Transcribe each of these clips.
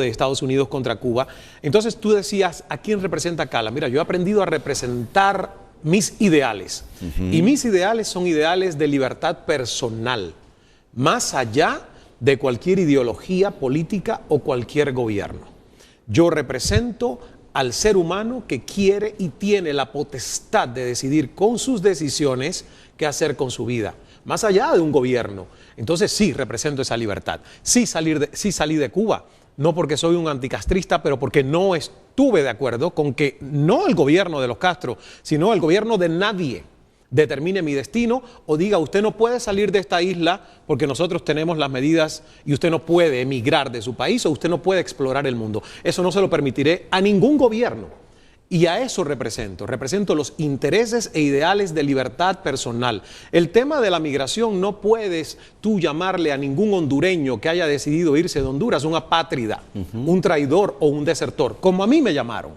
de Estados Unidos contra Cuba. Entonces tú decías, ¿a quién representa Cala? Mira, yo he aprendido a representar mis ideales. Y mis ideales son ideales de libertad personal, más allá de cualquier ideología política o cualquier gobierno. Yo represento al ser humano que quiere y tiene la potestad de decidir con sus decisiones qué hacer con su vida, más allá de un gobierno. Entonces sí, represento esa libertad. Sí salí de Cuba, no porque soy un anticastrista, pero porque no estuve de acuerdo con que no el gobierno de los Castro, sino el gobierno de nadie determine mi destino o diga usted no puede salir de esta isla porque nosotros tenemos las medidas y usted no puede emigrar de su país o usted no puede explorar el mundo. Eso no se lo permitiré a ningún gobierno. Y a eso represento los intereses e ideales de libertad personal. El tema de la migración no puedes tú llamarle a ningún hondureño que haya decidido irse de Honduras un apátrida, un traidor o un desertor, como a mí me llamaron,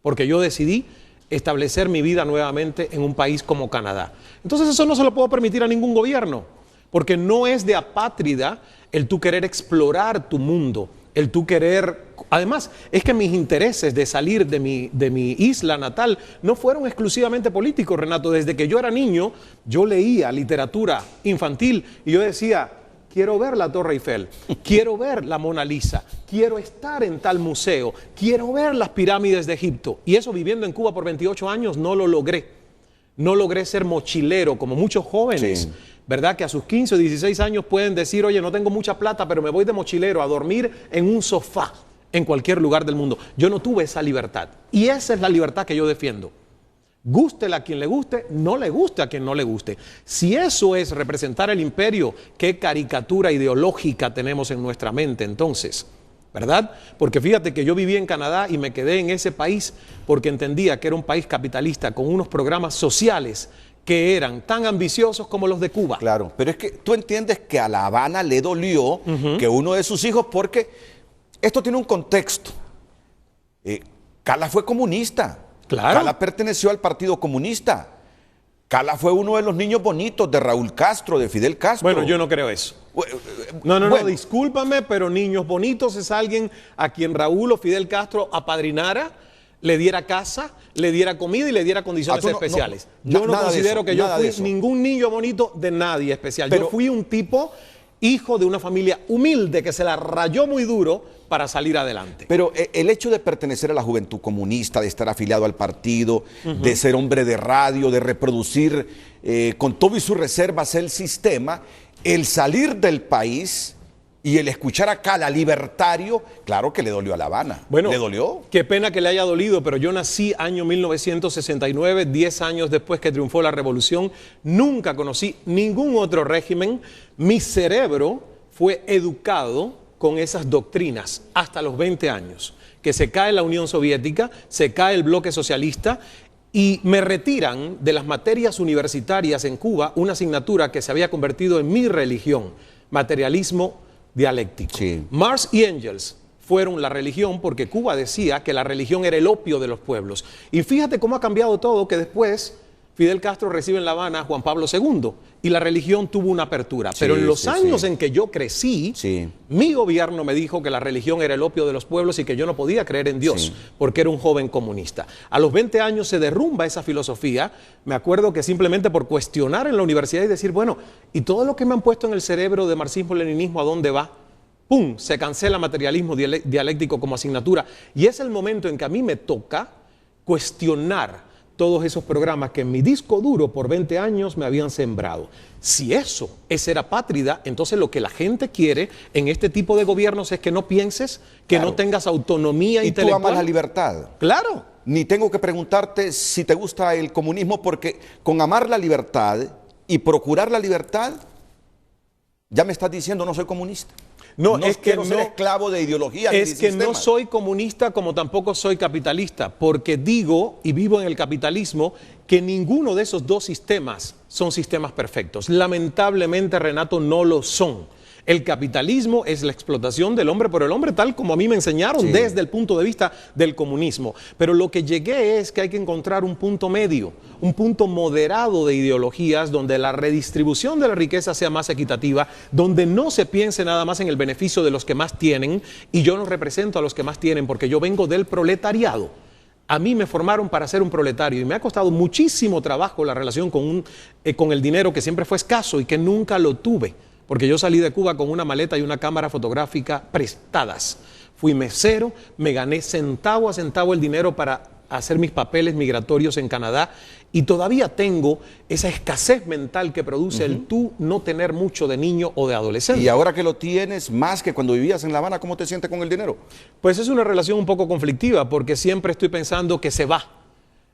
porque yo decidí establecer mi vida nuevamente en un país como Canadá. Entonces eso no se lo puedo permitir a ningún gobierno, porque no es de apátrida el tú querer explorar tu mundo, el tú querer... Además, es que mis intereses de salir de mi isla natal no fueron exclusivamente políticos, Renato. Desde que yo era niño, yo leía literatura infantil y yo decía, quiero ver la Torre Eiffel, quiero ver la Mona Lisa, quiero estar en tal museo, quiero ver las pirámides de Egipto. Y eso viviendo en Cuba por 28 años no lo logré. No logré ser mochilero como muchos jóvenes. Sí. ¿Verdad? Que a sus 15 o 16 años pueden decir, oye, no tengo mucha plata, pero me voy de mochilero a dormir en un sofá en cualquier lugar del mundo. Yo no tuve esa libertad. Y esa es la libertad que yo defiendo. Gústele a quien le guste, no le guste a quien no le guste. Si eso es representar el imperio, qué caricatura ideológica tenemos en nuestra mente entonces, ¿verdad? Porque fíjate que yo viví en Canadá y me quedé en ese país porque entendía que era un país capitalista con unos programas sociales que eran tan ambiciosos como los de Cuba. Claro, pero es que tú entiendes que a La Habana le dolió que uno de sus hijos, porque esto tiene un contexto. Cala fue comunista. Claro. Cala perteneció al Partido Comunista. Cala fue uno de los niños bonitos de Raúl Castro, de Fidel Castro. Bueno, yo no creo eso. No, discúlpame, pero niños bonitos es alguien a quien Raúl o Fidel Castro apadrinara, le diera casa, le diera comida y le diera condiciones especiales. Yo no considero que yo fui ningún niño bonito de nadie especial. Pero yo fui un tipo, hijo de una familia humilde que se la rayó muy duro para salir adelante. Pero el hecho de pertenecer a la juventud comunista, de estar afiliado al partido, de ser hombre de radio, de reproducir con todo y sus reservas el sistema, el salir del país... Y el escuchar a Cala libertario, claro que le dolió a La Habana. Bueno, ¿le dolió? Qué pena que le haya dolido, pero yo nací año 1969, 10 años después que triunfó la revolución. Nunca conocí ningún otro régimen. Mi cerebro fue educado con esas doctrinas hasta los 20 años. Que se cae la Unión Soviética, se cae el bloque socialista y me retiran de las materias universitarias en Cuba una asignatura que se había convertido en mi religión, materialismo dialéctico. Sí. Marx y Engels fueron la religión porque Cuba decía que la religión era el opio de los pueblos. Y fíjate cómo ha cambiado todo, que después Fidel Castro recibe en La Habana a Juan Pablo II y la religión tuvo una apertura. Pero en los años en que yo crecí, mi gobierno me dijo que la religión era el opio de los pueblos y que yo no podía creer en Dios porque era un joven comunista. A los 20 años se derrumba esa filosofía. Me acuerdo que simplemente por cuestionar en la universidad y decir, bueno, ¿y todo lo que me han puesto en el cerebro de marxismo-leninismo a dónde va? ¡Pum! Se cancela materialismo dialéctico como asignatura. Y es el momento en que a mí me toca cuestionar todos esos programas que en mi disco duro por 20 años me habían sembrado. Si eso es ser apátrida, entonces lo que la gente quiere en este tipo de gobiernos es que no pienses, que no tengas autonomía intelectual. ¿Y tú amas la libertad? Claro. Ni tengo que preguntarte si te gusta el comunismo, porque con amar la libertad y procurar la libertad, ya me estás diciendo no soy comunista. No, es que no ser esclavo de ideología. Es que no soy comunista como tampoco soy capitalista, porque digo y vivo en el capitalismo que ninguno de esos dos sistemas son sistemas perfectos. Lamentablemente, Renato, no lo son. El capitalismo es la explotación del hombre por el hombre, tal como a mí me enseñaron desde el punto de vista del comunismo. Pero lo que llegué es que hay que encontrar un punto medio, un punto moderado de ideologías donde la redistribución de la riqueza sea más equitativa, donde no se piense nada más en el beneficio de los que más tienen, y yo no represento a los que más tienen porque yo vengo del proletariado. A mí me formaron para ser un proletario y me ha costado muchísimo trabajo la relación con el dinero que siempre fue escaso y que nunca lo tuve. Porque yo salí de Cuba con una maleta y una cámara fotográfica prestadas. Fui mesero, me gané centavo a centavo el dinero para hacer mis papeles migratorios en Canadá y todavía tengo esa escasez mental que produce el tú no tener mucho de niño o de adolescente. Y ahora que lo tienes más que cuando vivías en La Habana, ¿cómo te sientes con el dinero? Pues es una relación un poco conflictiva porque siempre estoy pensando que se va.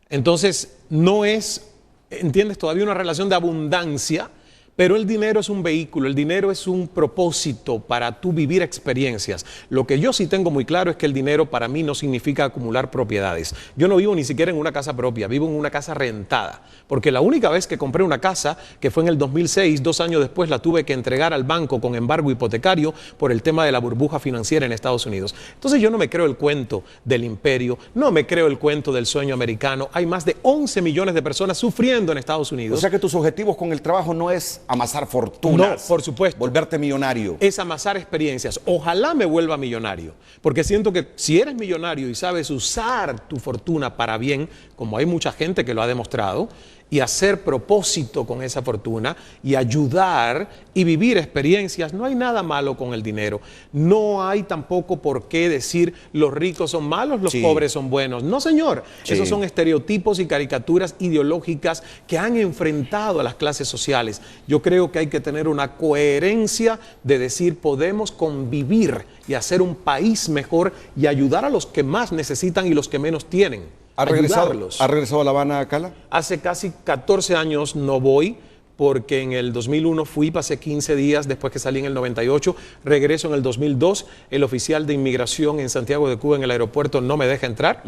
Entonces no es, ¿entiendes? Todavía una relación de abundancia. Pero el dinero es un vehículo, el dinero es un propósito para tú vivir experiencias. Lo que yo sí tengo muy claro es que el dinero para mí no significa acumular propiedades. Yo no vivo ni siquiera en una casa propia, vivo en una casa rentada. Porque la única vez que compré una casa, que fue en el 2006, 2 años después la tuve que entregar al banco con embargo hipotecario por el tema de la burbuja financiera en Estados Unidos. Entonces yo no me creo el cuento del imperio, no me creo el cuento del sueño americano. Hay más de 11 millones de personas sufriendo en Estados Unidos. O sea que tus objetivos con el trabajo no es amasar fortunas. No, por supuesto. Volverte millonario. Es amasar experiencias. Ojalá me vuelva millonario, porque siento que si eres millonario y sabes usar tu fortuna para bien, como hay mucha gente que lo ha demostrado, y hacer propósito con esa fortuna y ayudar y vivir experiencias, no hay nada malo con el dinero. No hay tampoco por qué decir los ricos son malos, los pobres son buenos. No, señor. Esos son estereotipos y caricaturas ideológicas que han enfrentado a las clases sociales. Yo creo que hay que tener una coherencia de decir podemos convivir y hacer un país mejor y ayudar a los que más necesitan y los que menos tienen. ¿Ha regresado a La Habana, Cala? Hace casi 14 años no voy, porque en el 2001 fui, pasé 15 días después que salí en el 98, regreso en el 2002, el oficial de inmigración en Santiago de Cuba en el aeropuerto no me deja entrar,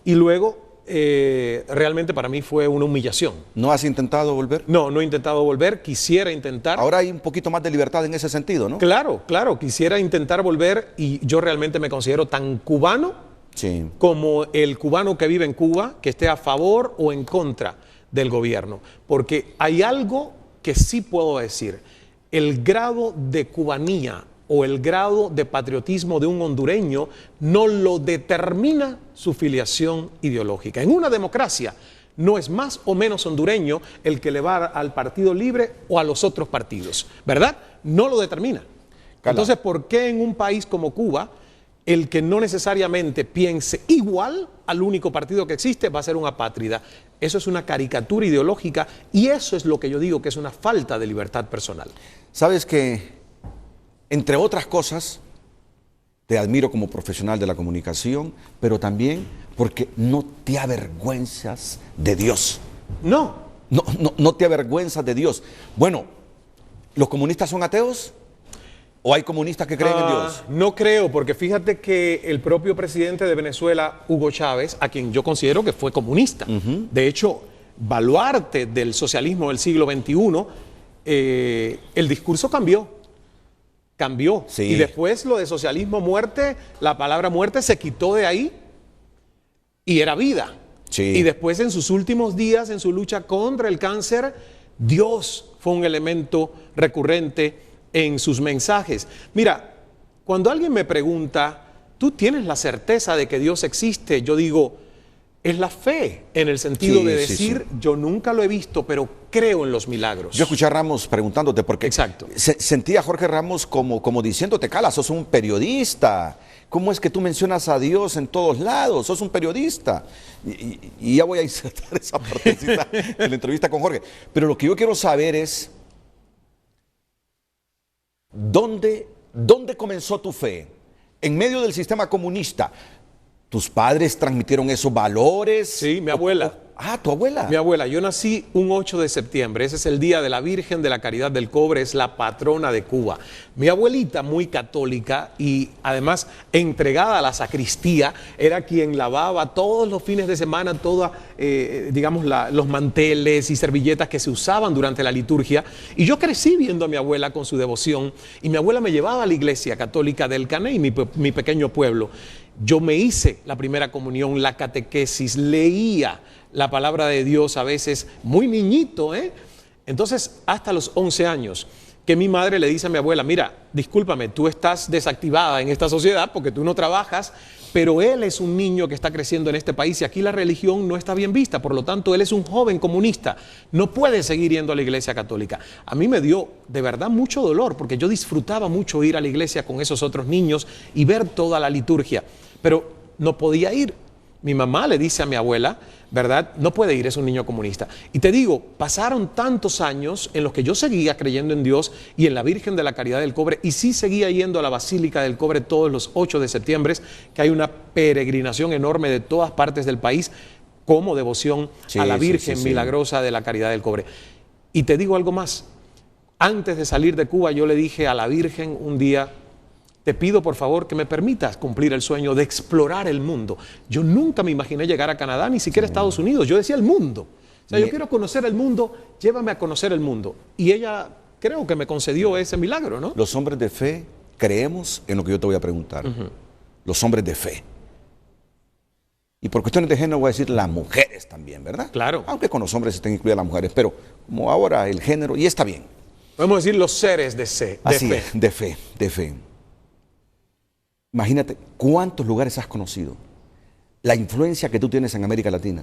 y luego realmente para mí fue una humillación. ¿No has intentado volver? No, no he intentado volver, quisiera intentar. Ahora hay un poquito más de libertad en ese sentido, ¿no? Claro, claro, quisiera intentar volver y yo realmente me considero tan cubano como el cubano que vive en Cuba, que esté a favor o en contra del gobierno. Porque hay algo que sí puedo decir. El grado de cubanía o el grado de patriotismo de un hondureño no lo determina su filiación ideológica. En una democracia no es más o menos hondureño el que le va al Partido Libre o a los otros partidos, ¿verdad? No lo determina. Entonces, ¿por qué en un país como Cuba el que no necesariamente piense igual al único partido que existe va a ser un apátrida? Eso es una caricatura ideológica y eso es lo que yo digo que es una falta de libertad personal. Sabes que, entre otras cosas, te admiro como profesional de la comunicación, pero también porque no te avergüenzas de Dios. No te avergüenzas de Dios. Bueno, ¿los comunistas son ateos? ¿O hay comunistas que creen en Dios? No creo, porque fíjate que el propio presidente de Venezuela, Hugo Chávez, a quien yo considero que fue comunista, de hecho, baluarte del socialismo del siglo XXI, el discurso cambió. Y después lo de socialismo muerte, la palabra muerte se quitó de ahí y era vida. Y después en sus últimos días, en su lucha contra el cáncer, Dios fue un elemento recurrente en sus mensajes. Mira, cuando alguien me pregunta, ¿tú tienes la certeza de que Dios existe? Yo digo, es la fe, en el sentido de decir, yo nunca lo he visto, pero creo en los milagros. Yo escuché a Ramos preguntándote, porque sentía a Jorge Ramos como diciéndote, Cala, sos un periodista. ¿Cómo es que tú mencionas a Dios en todos lados? Sos un periodista. Y ya voy a insertar esa partecita de la entrevista con Jorge. Pero lo que yo quiero saber es, ¿dónde comenzó tu fe? En medio del sistema comunista. ¿Tus padres transmitieron esos valores? Sí, mi abuela. Ah, ¿tu abuela? Mi abuela, yo nací un 8 de septiembre, ese es el día de la Virgen de la Caridad del Cobre, es la patrona de Cuba. Mi abuelita, muy católica y además entregada a la sacristía, era quien lavaba todos los fines de semana todos los manteles y servilletas que se usaban durante la liturgia. Y yo crecí viendo a mi abuela con su devoción y mi abuela me llevaba a la iglesia católica del Caney, mi pequeño pueblo. Yo me hice la primera comunión, la catequesis, leía la palabra de Dios a veces muy niñito, ¿eh? Entonces, hasta los 11 años, que mi madre le dice a mi abuela, mira, discúlpame, tú estás desactivada en esta sociedad porque tú no trabajas, pero él es un niño que está creciendo en este país y aquí la religión no está bien vista, por lo tanto, él es un joven comunista, no puede seguir yendo a la iglesia católica. A mí me dio de verdad mucho dolor porque yo disfrutaba mucho ir a la iglesia con esos otros niños y ver toda la liturgia, pero no podía ir. Mi mamá le dice a mi abuela, ¿verdad? No puede ir, es un niño comunista. Y te digo, pasaron tantos años en los que yo seguía creyendo en Dios y en la Virgen de la Caridad del Cobre y sí seguía yendo a la Basílica del Cobre todos los 8 de septiembre, que hay una peregrinación enorme de todas partes del país como devoción a la Virgen milagrosa de la Caridad del Cobre. Y te digo algo más, antes de salir de Cuba yo le dije a la Virgen un día, te pido por favor que me permitas cumplir el sueño de explorar el mundo. Yo nunca me imaginé llegar a Canadá, ni siquiera a Estados Unidos. Yo decía el mundo. O sea, yo quiero conocer el mundo, llévame a conocer el mundo. Y ella creo que me concedió ese milagro, ¿no? Los hombres de fe creemos en lo que yo te voy a preguntar. Los hombres de fe. Y por cuestiones de género voy a decir las mujeres también, ¿verdad? Claro. Aunque con los hombres estén incluidas las mujeres, pero como ahora el género, y está bien. Podemos decir los seres de fe. Así es, de fe. Imagínate cuántos lugares has conocido, la influencia que tú tienes en América Latina,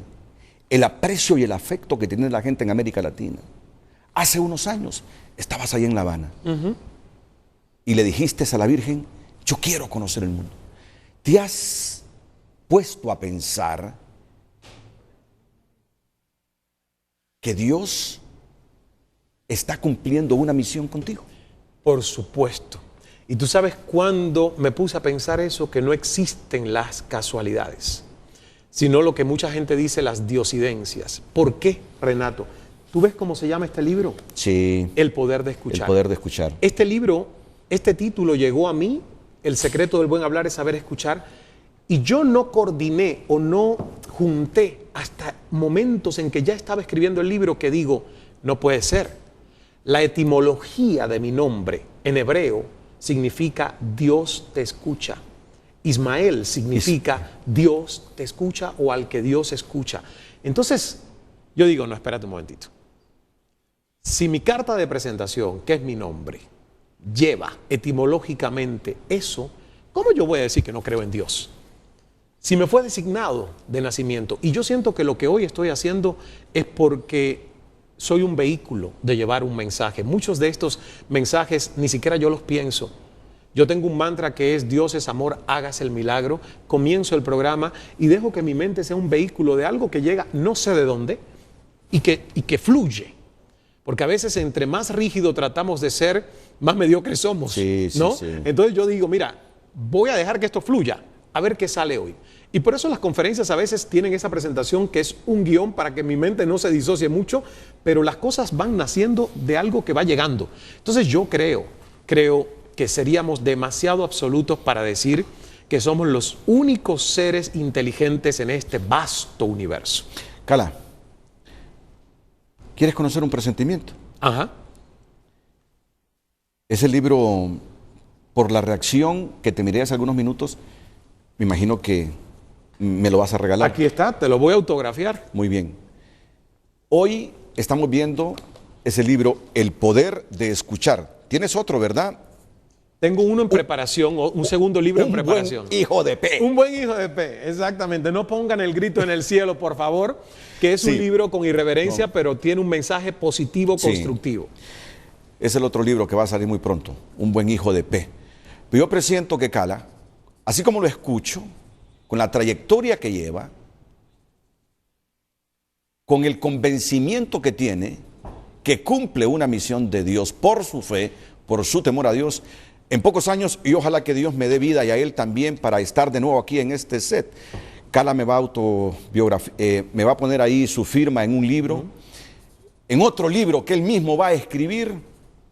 el aprecio y el afecto que tiene la gente en América Latina. Hace unos años estabas ahí en La Habana y le dijiste a la Virgen, yo quiero conocer el mundo. ¿Te has puesto a pensar que Dios está cumpliendo una misión contigo? Por supuesto. Y tú sabes cuándo me puse a pensar eso, que no existen las casualidades, sino lo que mucha gente dice, las diosidencias. ¿Por qué, Renato? ¿Tú ves cómo se llama este libro? Sí. El poder de escuchar. El poder de escuchar. Este libro, este título llegó a mí, El secreto del buen hablar es saber escuchar, y yo no coordiné o no junté hasta momentos en que ya estaba escribiendo el libro que digo, no puede ser. La etimología de mi nombre en hebreo significa Dios te escucha. Ismael significa Dios te escucha o al que Dios escucha. Entonces, yo digo, no, espérate un momentito. Si mi carta de presentación, que es mi nombre, lleva etimológicamente eso, ¿cómo yo voy a decir que no creo en Dios? Si me fue designado de nacimiento, y yo siento que lo que hoy estoy haciendo es porque soy un vehículo de llevar un mensaje. Muchos de estos mensajes ni siquiera yo los pienso. Yo tengo un mantra que es Dios es amor, hágase el milagro. Comienzo el programa y dejo que mi mente sea un vehículo de algo que llega no sé de dónde y que fluye. Porque a veces entre más rígido tratamos de ser, más mediocres somos, ¿no? Sí. Entonces yo digo, mira, voy a dejar que esto fluya, a ver qué sale hoy. Y por eso las conferencias a veces tienen esa presentación que es un guión para que mi mente no se disocie mucho, pero las cosas van naciendo de algo que va llegando. Entonces yo creo que seríamos demasiado absolutos para decir que somos los únicos seres inteligentes en este vasto universo. Cala, ¿quieres conocer un presentimiento? Ajá. Ese libro, por la reacción que te miré hace algunos minutos, me imagino que me lo vas a regalar. Aquí está, te lo voy a autografiar. Muy bien. Hoy estamos viendo ese libro, El poder de escuchar. Tienes otro, ¿verdad? Tengo uno en preparación, un segundo libro en preparación. Un buen hijo de P. Un buen hijo de P, exactamente. No pongan el grito en el cielo, por favor, que es un libro con irreverencia, pero tiene un mensaje positivo, constructivo. Es el otro libro que va a salir muy pronto, Un buen hijo de P. Pero yo presiento que Cala, así como lo escucho, con la trayectoria que lleva, con el convencimiento que tiene, que cumple una misión de Dios por su fe, por su temor a Dios, en pocos años, y ojalá que Dios me dé vida y a él también para estar de nuevo aquí en este set. Cala me va a me va a poner ahí su firma en un libro, en otro libro que él mismo va a escribir,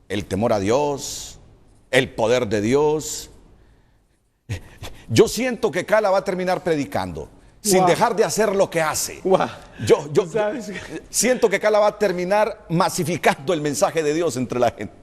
el temor a Dios, el poder de Dios. Yo siento que Cala va a terminar predicando, sin dejar de hacer lo que hace. Yo siento que Cala va a terminar masificando el mensaje de Dios entre la gente.